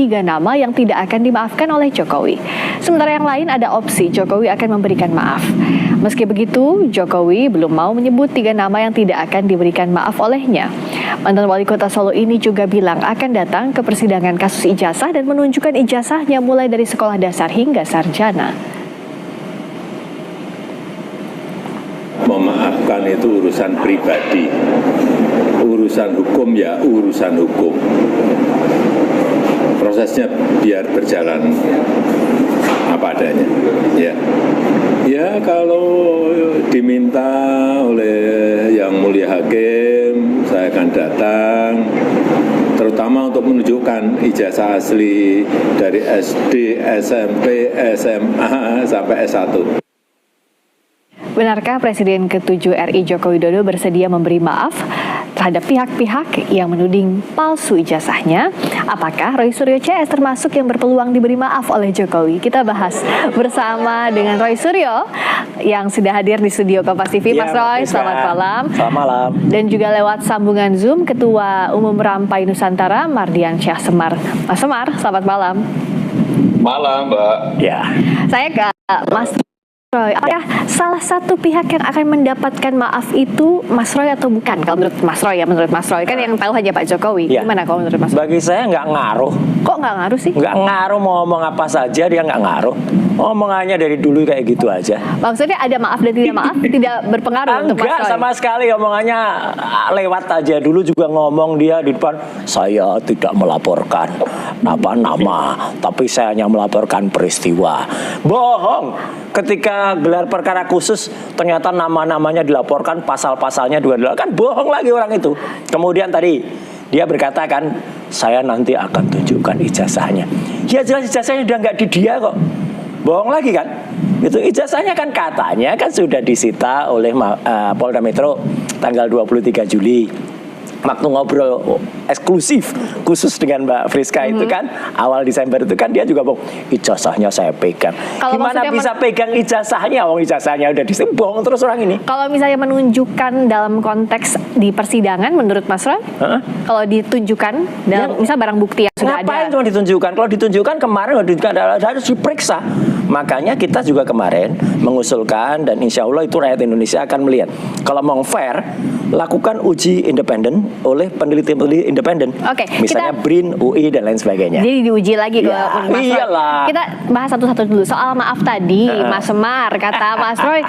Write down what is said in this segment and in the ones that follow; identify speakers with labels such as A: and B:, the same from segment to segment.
A: 3 nama yang tidak akan dimaafkan oleh Jokowi. Sementara yang lain ada opsi Jokowi akan memberikan maaf. Meski begitu, Jokowi belum mau menyebut 3 nama yang tidak akan diberikan maaf olehnya. Mantan Wali Kota Solo ini juga bilang akan datang ke persidangan kasus ijazah dan menunjukkan ijazahnya mulai dari sekolah dasar hingga sarjana.
B: Memaafkan itu urusan pribadi, urusan hukum ya urusan hukum. Prosesnya biar berjalan apa adanya. Ya kalau diminta oleh Yang Mulia Hakim, saya akan datang, terutama untuk menunjukkan ijazah asli dari SD, SMP, SMA sampai S1.
A: Benarkah Presiden ke-7 RI Joko Widodo bersedia memberi maaf terhadap pihak-pihak yang menuding palsu ijazahnya? Apakah Roy Suryo CS termasuk yang berpeluang diberi maaf oleh Jokowi? Kita bahas bersama dengan Roy Suryo yang sudah hadir di studio Kompas TV. Mas Roy, selamat malam.
C: Selamat malam. Dan
A: juga lewat sambungan Zoom Ketua Umum Rampai Nusantara Mardian Syah Semar. Mas Semar, selamat malam.
D: Malam, Mbak.
C: Ya.
A: Saya ke Mas Roy, apakah salah satu pihak yang akan mendapatkan maaf itu Mas Roy atau bukan? Kalau menurut Mas Roy menurut Mas Roy kan yang tahu hanya Pak Jokowi.
C: Ya.
A: Gimana kalau menurut Mas Roy?
C: Bagi saya nggak ngaruh.
A: Kok nggak ngaruh sih?
C: Nggak ngaruh, mau ngomong apa saja dia nggak ngaruh. Omongannya dari dulu kayak gitu aja.
A: Maksudnya ada maaf dan tidak maaf tidak berpengaruh untuk Mas Roy?
C: Enggak sama sekali, omongannya lewat aja. Dulu juga ngomong dia di depan, saya tidak melaporkan nama, tapi saya hanya melaporkan peristiwa. Bohong. Ketika gelar perkara khusus ternyata nama-namanya dilaporkan, pasal-pasalnya juga kan bohong lagi orang itu. Kemudian tadi dia berkata kan, saya nanti akan tunjukkan ijazahnya. Ya jelas ijazahnya udah nggak di dia kok. Bohong lagi kan? Itu ijazahnya kan katanya kan sudah disita oleh Polda Metro tanggal 23 Juli. Waktu ngobrol eksklusif khusus dengan Mbak Friska itu kan awal Desember itu kan dia juga bohong, ijazahnya saya pegang.
A: Kalau
C: gimana bisa pegang ijazahnya? Ijazahnya udah bohong terus orang ini.
A: Kalau misalnya menunjukkan dalam konteks di persidangan menurut Mas Roy, kalau ditunjukkan dalam misal barang bukti yang sudah ada.
C: Ngapain cuma ditunjukkan? Kalau ditunjukkan kemarin harus diperiksa. Makanya kita juga kemarin mengusulkan dan insya Allah itu rakyat Indonesia akan melihat. Kalau mau fair, lakukan uji independen oleh peneliti-peneliti independen.
A: Oke,
C: misalnya BRIN, UI dan lain sebagainya.
A: Jadi diuji lagi ke Mas Roy.
C: Iyalah.
A: Kita bahas satu-satu dulu soal maaf tadi, Mas Semar kata Mas Roy,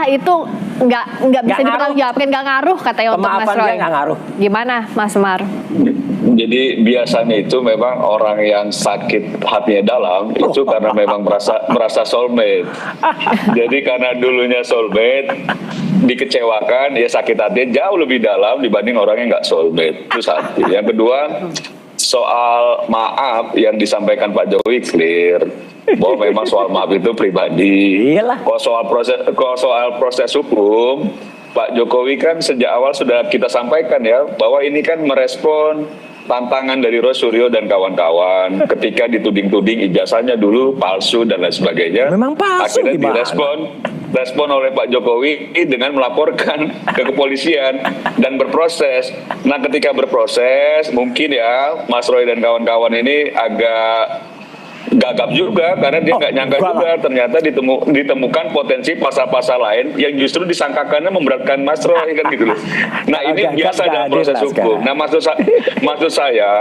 A: itu nggak bisa dipertanggungjawabkan, nggak ngaruh katanya untuk Mas Roy.
C: Nggak ngaruh.
A: Gimana Mas Semar?
D: Jadi biasanya itu memang orang yang sakit hatinya dalam itu karena memang merasa soulmate. Jadi karena dulunya soulmate dikecewakan, ya sakit hatinya jauh lebih dalam dibanding orang yang nggak soulmate. Itu satu. Yang kedua, soal maaf yang disampaikan Pak Jokowi clear bahwa memang soal maaf itu pribadi. Kalau soal proses hukum, Pak Jokowi kan sejak awal sudah kita sampaikan ya bahwa ini kan merespon tantangan dari Roy Suryo dan kawan-kawan ketika dituding-tuding ijazahnya dulu palsu dan lain sebagainya.
C: Memang palsu.
D: Akhirnya direspon oleh Pak Jokowi dengan melaporkan ke kepolisian dan berproses. Nah, ketika berproses mungkin ya Mas Roy dan kawan-kawan ini agak gagap juga karena dia nggak nyangka juga ternyata ditemukan potensi pasal-pasal lain yang justru disangkakannya memberatkan Mas Roy kan gitu loh. Nah, ini biasa dalam proses hukum. Nah, maksud saya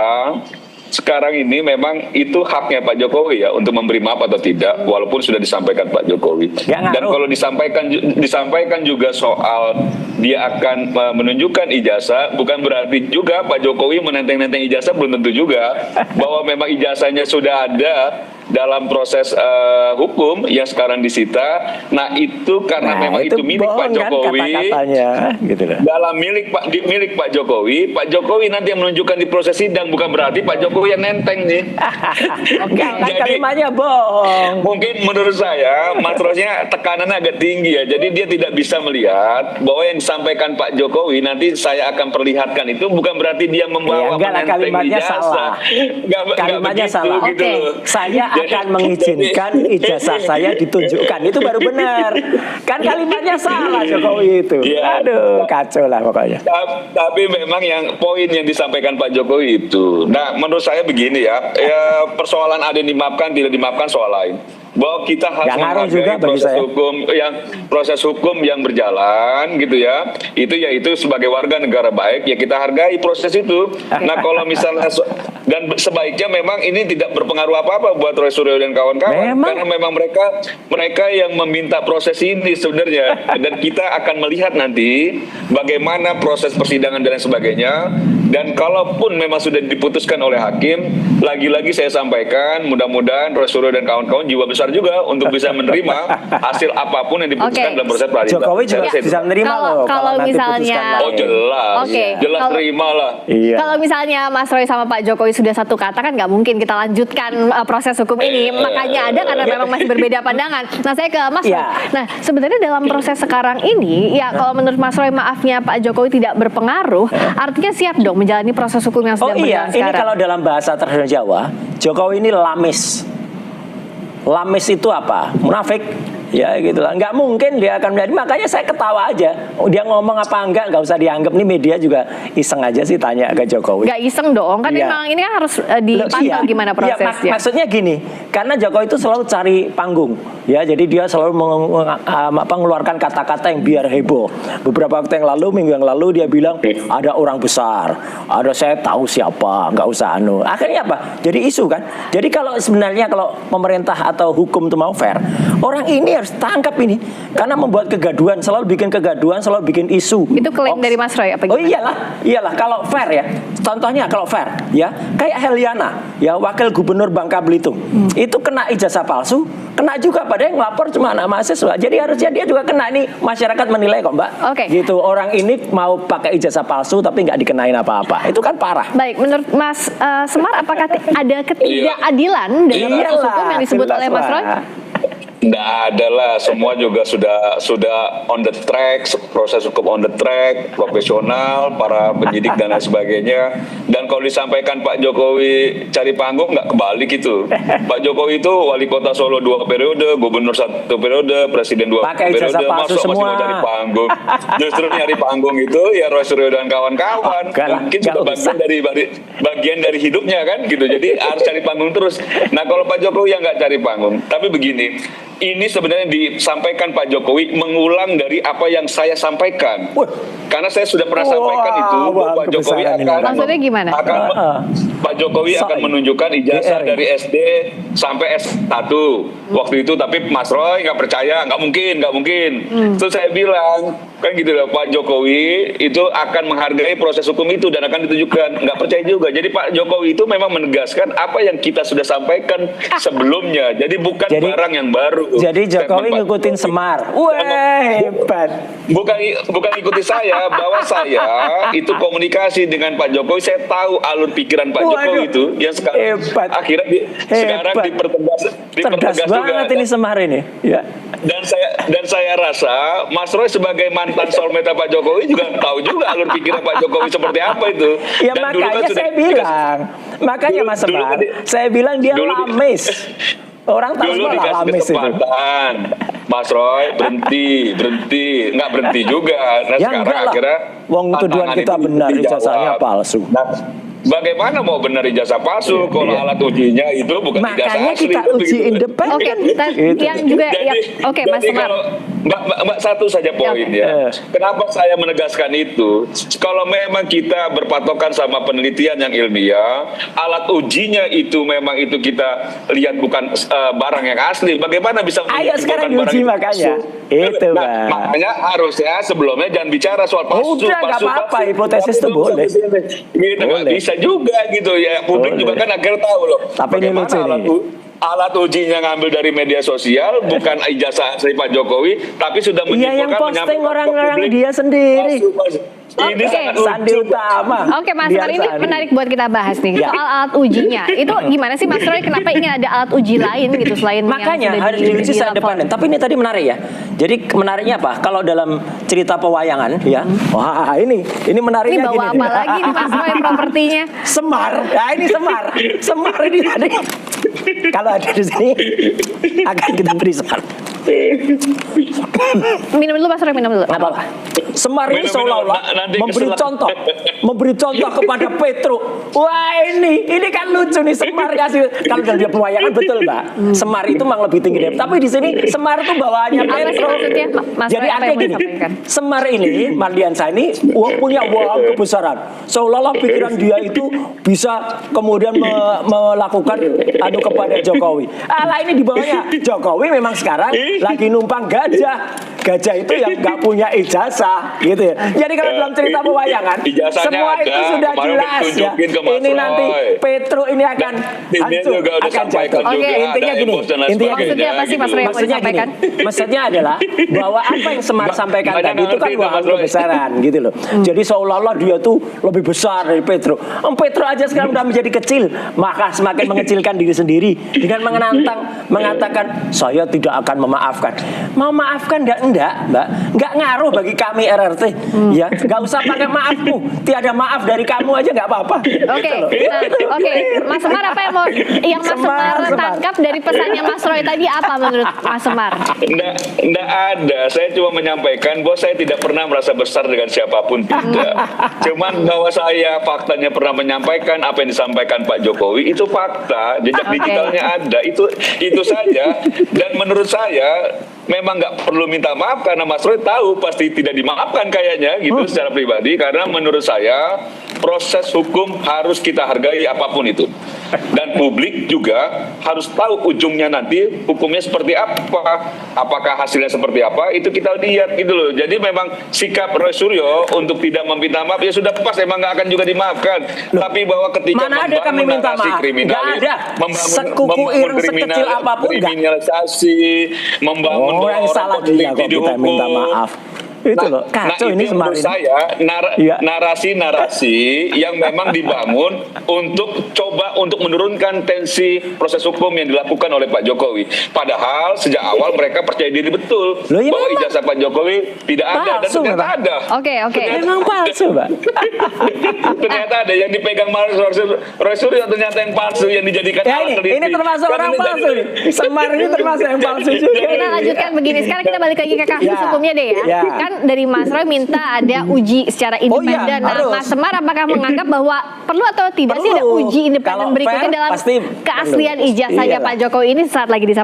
D: sekarang ini memang itu haknya Pak Jokowi ya untuk memberi maaf atau tidak walaupun sudah disampaikan Pak Jokowi. Dan kalau disampaikan juga soal dia akan menunjukkan ijazah, bukan berarti juga Pak Jokowi menenteng-nenteng ijazah, belum tentu juga bahwa memang ijazahnya sudah ada dalam proses hukum yang sekarang disita. Nah, itu karena memang itu milik Pak Jokowi.
C: Gitu
D: dalam milik Pak Jokowi, Pak Jokowi nanti yang menunjukkan di proses sidang, bukan berarti Pak Jokowi yang nenteng nih.
C: Jadi kalimatnya bohong.
D: Mungkin menurut saya matrosnya tekanannya agak tinggi ya. Jadi dia tidak bisa melihat bahwa yang disampaikan Pak Jokowi nanti saya akan perlihatkan itu bukan berarti dia membawa menenteng ijazah.
C: Kalimatnya salah.
D: Kalimatnya
C: salah.
D: Gitu.
C: Saya akan mengizinkan ijazah saya ditunjukkan. Itu baru benar. Kan kalimatnya salah Jokowi itu.
D: Ya.
C: Aduh, kacau lah pokoknya.
D: Tapi memang yang poin yang disampaikan Pak Jokowi itu, nah menurut saya begini ya, persoalan ada yang dimaafkan tidak dimaafkan soal lain. Bahwa kita harus menghargai proses hukum yang berjalan gitu ya. Itu sebagai warga negara baik ya kita hargai proses itu. Nah kalau misalnya dan sebaiknya memang ini tidak berpengaruh apa-apa buat Roy Suryo dan kawan-kawan karena memang mereka yang meminta proses ini sebenarnya dan kita akan melihat nanti bagaimana proses persidangan dan sebagainya. Dan kalaupun memang sudah diputuskan oleh hakim, lagi-lagi saya sampaikan mudah-mudahan Roy Suryo dan kawan-kawan jiwa besar juga untuk bisa menerima hasil apapun yang diputuskan dalam proses peradilan.
C: Jokowi juga bisa menerima loh.
A: Kalau misalnya,
D: jelas terima lah.
A: Iya. Kalau misalnya Mas Roy sama Pak Jokowi sudah satu kata kan nggak mungkin kita lanjutkan proses hukum ini. Makanya ada karena memang masih berbeda pandangan. Nah saya ke Mas Roy. Nah sebenarnya dalam proses sekarang ini, ya kalau menurut Mas Roy maafnya Pak Jokowi tidak berpengaruh, artinya siap dong menjalani proses hukum yang sedang berjalan sekarang.
C: Ini kalau dalam bahasa tradisional Jawa, Jokowi ini lamis. Lamis itu apa? Munafik. Ya gitu lah, nggak mungkin dia akan menjadi, makanya saya ketawa aja. Dia ngomong apa enggak usah dianggap, nih media juga iseng aja sih tanya ke Jokowi.
A: Nggak iseng dong, kan memang ini kan harus dipantau gimana prosesnya.
C: Maksudnya gini, karena Jokowi itu selalu cari panggung, ya jadi dia selalu mengeluarkan kata-kata yang biar heboh. Beberapa waktu yang lalu, minggu yang lalu dia bilang ada orang besar, ada saya tahu siapa, nggak usah anu. Akhirnya apa? Jadi isu kan. Jadi kalau sebenarnya kalau pemerintah atau hukum itu mau fair, orang ini harus tangkap ini karena membuat kegaduhan, selalu bikin kegaduhan, selalu bikin isu.
A: Itu klaim dari Mas Roy apa gimana?
C: Oh iyalah kalau fair ya. Contohnya kalau fair ya, kayak Heliana ya, wakil gubernur Bangka Belitung. Itu kena ijazah palsu, kena juga pada yang lapor cuma anak mahasiswa. Jadi harusnya dia juga kena, ini masyarakat menilai kok Mbak. Gitu, orang ini mau pakai ijazah palsu tapi nggak dikenain apa-apa. Itu kan parah.
A: Baik, menurut Mas Semar apakah ada ketidakadilan dalam proses hukum yang disebut oleh Mas Roy?
D: Nggak ada lah, semua juga sudah on the track, proses hukum on the track, profesional, para penyidik dan lain sebagainya. Dan kalau disampaikan Pak Jokowi cari panggung, nggak kebalik itu. Pak Jokowi itu wali kota Solo 2 periode, gubernur 1 periode, presiden 2 periode, masuk masih mau cari panggung. Justru nyari panggung itu ya Roy Suryo dan kawan-kawan. Mungkin sudah bagian dari hidupnya kan gitu. Jadi harus cari panggung terus. Nah kalau Pak Jokowi yang nggak cari panggung, tapi begini. Ini sebenarnya disampaikan Pak Jokowi mengulang dari apa yang saya sampaikan. Karena saya sudah pernah sampaikan itu, Pak Jokowi
A: maksudnya gimana?
D: Pak Jokowi akan menunjukkan ijazah dari SD sampai S1 waktu itu, tapi Mas Roy nggak percaya, nggak mungkin. Terus saya bilang kan gitu loh, Pak Jokowi itu akan menghargai proses hukum itu dan akan ditunjukkan, nggak percaya juga. Jadi Pak Jokowi itu memang menegaskan apa yang kita sudah sampaikan sebelumnya. Jadi bukan barang yang baru.
C: Jadi Jokowi ngikutin Semar. Wah, hebat.
D: Bukan ikuti saya, bahwa saya itu komunikasi dengan Pak Jokowi, saya tahu alur pikiran Pak Jokowi itu yang sekarang akhirnya sekarang dipertegas
C: banget
D: juga.
C: Ini Semar ini. Ya.
D: Dan saya rasa Mas Roy sebagai mantan soulmate Pak Jokowi juga tahu juga alur pikiran Pak Jokowi seperti apa itu.
C: Ya dan makanya saya bilang, makanya Mas Semar, saya bilang dia lamis. Orang tahu
D: dulu dikasih kesempatan, Mas Roy berhenti, nggak berhenti juga. Nah ya sekarang akhirnya
C: wong tuduhan kita benar, ijazahnya palsu.
D: Nah, bagaimana mau benar ijazah palsu kalau alat ujinya itu bukan ijazah asli?
C: Makanya kita uji independen.
A: Yang juga Mas Semar.
D: Mbak satu saja poin ya. Kenapa saya menegaskan itu? Kalau memang kita berpatokan sama penelitian yang ilmiah, alat ujinya itu memang itu kita lihat bukan barang yang asli. Bagaimana bisa?
C: Ayo sekarang diuji makanya. Itu Mbak.
D: Makanya harusnya sebelumnya jangan bicara soal palsu.
C: Udah nggak apa-apa, hipotesis itu boleh.
D: Gitu nggak bisa juga gitu ya. Publik juga kan akhirnya tahu loh.
C: Tapi ini lucu nih.
D: Alat ujinya ngambil dari media sosial, bukan ijazah asli Pak Jokowi, tapi sudah menyimpulkan
C: yang posting orang-orang dia sendiri.
D: Ini sangat
C: Sandi Utama.
A: Oke Mas Semar, ini menarik buat kita bahas nih soal alat ujinya. Itu gimana sih Mas Roy? Kenapa ingin ada alat uji lain gitu selain
C: makanya
A: yang
C: harus diuji secara independen. Tapi ini tadi menarik ya. Jadi menariknya apa? Kalau dalam cerita pewayangan ya, wah ini menariknya.
A: Ini bawa
C: gini.
A: apa lagi nih Mas Roy propertinya?
C: Semar. Ya ini Semar. Semar ini tadi. kalau ada di sini akan kita beri saran.
A: Minum dulu Mas Roy, minum dulu.
C: Nggak apa-apa. Semar ini
D: Minum,
C: seolah-olah
D: nanti
C: memberi contoh kepada Petro. Wah ini kan lucu nih Semar kasih. Kalau dalam dia pewayangan betul Mbak. Semar itu memang lebih tinggi dari. Tapi di sini Semar itu bawaannya
A: Apa sih
C: Petro.
A: maksudnya, Mas
C: Jadi
A: Roy, apa
C: artinya
A: yang mau
C: gini,
A: disampaikan?
C: Semar ini Mardiansyah ini punya waham kebesaran. Seolah-olah pikiran dia itu bisa kemudian melakukan kepada Jokowi. Alah ini di bawahnya Jokowi memang sekarang lagi numpang gajah. Gajah itu yang nggak punya ijazah, gitu ya. Jadi kalau dalam cerita pewayangan,
D: Ijazahnya
C: semua
D: ada,
C: itu sudah
D: kemarin
C: jelas ya.
D: ditunjukin ke Mas
C: Ini nanti
D: Roy.
C: Petro ini akan
D: Ini
C: hancur,
D: juga udah
C: akan
D: sampaikan
C: jatuh.
A: juga,
C: Intinya
D: ada
C: gini,
D: emos dan lain
C: intinya
D: sebagainya,
A: Maksudnya apa sih, Mas Roy, yang mau
C: Maksudnya gini,
A: disampaikan?
C: maksudnya adalah bahwa apa yang Semar sampaikan
D: banyak
C: tadi itu kan
D: ngerti itu,
C: waham
D: Mas Roy.
C: kebesaran gitu loh. Jadi seolah-olah dia tuh lebih besar dari Petro. Petro aja sekarang udah menjadi kecil, maka semakin mengecilkan diri sendiri dengan mengatakan saya tidak akan memaafkan. Memaafkan enggak, Mbak. Enggak ngaruh bagi kami RRT. Ya, enggak usah pakai maafku. Tiada maaf dari kamu aja enggak apa-apa.
A: Oke, oke. Mas Semar, apa yang Mas Semar tangkap dari pesannya Mas Roy tadi apa menurut Mas Semar?
D: Nggak ada. Saya cuma menyampaikan bahwa saya tidak pernah merasa besar dengan siapapun, tidak. Cuman bahwa saya faktanya pernah menyampaikan apa yang disampaikan Pak Jokowi itu fakta, jejak digitalnya ada. Itu saja. Dan menurut saya memang nggak perlu minta maaf karena Mas Roy tahu pasti tidak dimaafkan kayaknya gitu secara pribadi, karena menurut saya proses hukum harus kita hargai apapun itu. Dan publik juga harus tahu ujungnya nanti hukumnya seperti apa. Apakah hasilnya seperti apa, itu kita lihat gitu loh. Jadi memang sikap Roy Suryo untuk tidak meminta maaf ya sudah pas, emang nggak akan juga dimaafkan. Tapi bahwa ketika
C: Mana ada kami minta maaf? Nggak ada. Sekuku ireng sekecil apapun nggak.
D: Kriminalisasi, membangun
C: yang salah dia kok kita minta maaf. Itu loh, kacau ini
D: itu
C: Semar
D: menurut
C: ini.
D: saya
C: Iya.
D: narasi-narasi yang memang dibangun untuk coba untuk menurunkan tensi proses hukum yang dilakukan oleh Pak Jokowi. Padahal sejak awal mereka percaya diri betul
C: Loh, iya
D: bahwa
C: memang.
D: ijazah Pak Jokowi tidak ada dan
C: Palsu,
D: ternyata
C: memang.
D: ada.
A: Oke.
C: Memang palsu, Mbak.
D: Ternyata ada yang dipegang Roy Suryo, ternyata yang palsu yang dijadikan
C: Ya
D: alat
C: ini termasuk
D: Kan
C: orang
D: ini
C: palsu nih. Semar ini termasuk yang palsu juga.
A: Kita lanjutkan begini. Sekarang kita balik lagi ke kasus
C: Ya.
A: hukumnya deh ya.
C: Ya.
A: Kan dari Mas Roy minta ada uji secara independen. Nah,
C: harus.
A: Mas Semar apakah menganggap bahwa perlu atau tidak sih ada
C: Perlu.
A: uji independen
C: Kalau
A: berikutnya
C: fair,
A: dalam
C: pasti
A: keaslian
C: perlu.
A: ijazahnya
C: Iyalah.
A: Pak Jokowi ini saat lagi disampaikan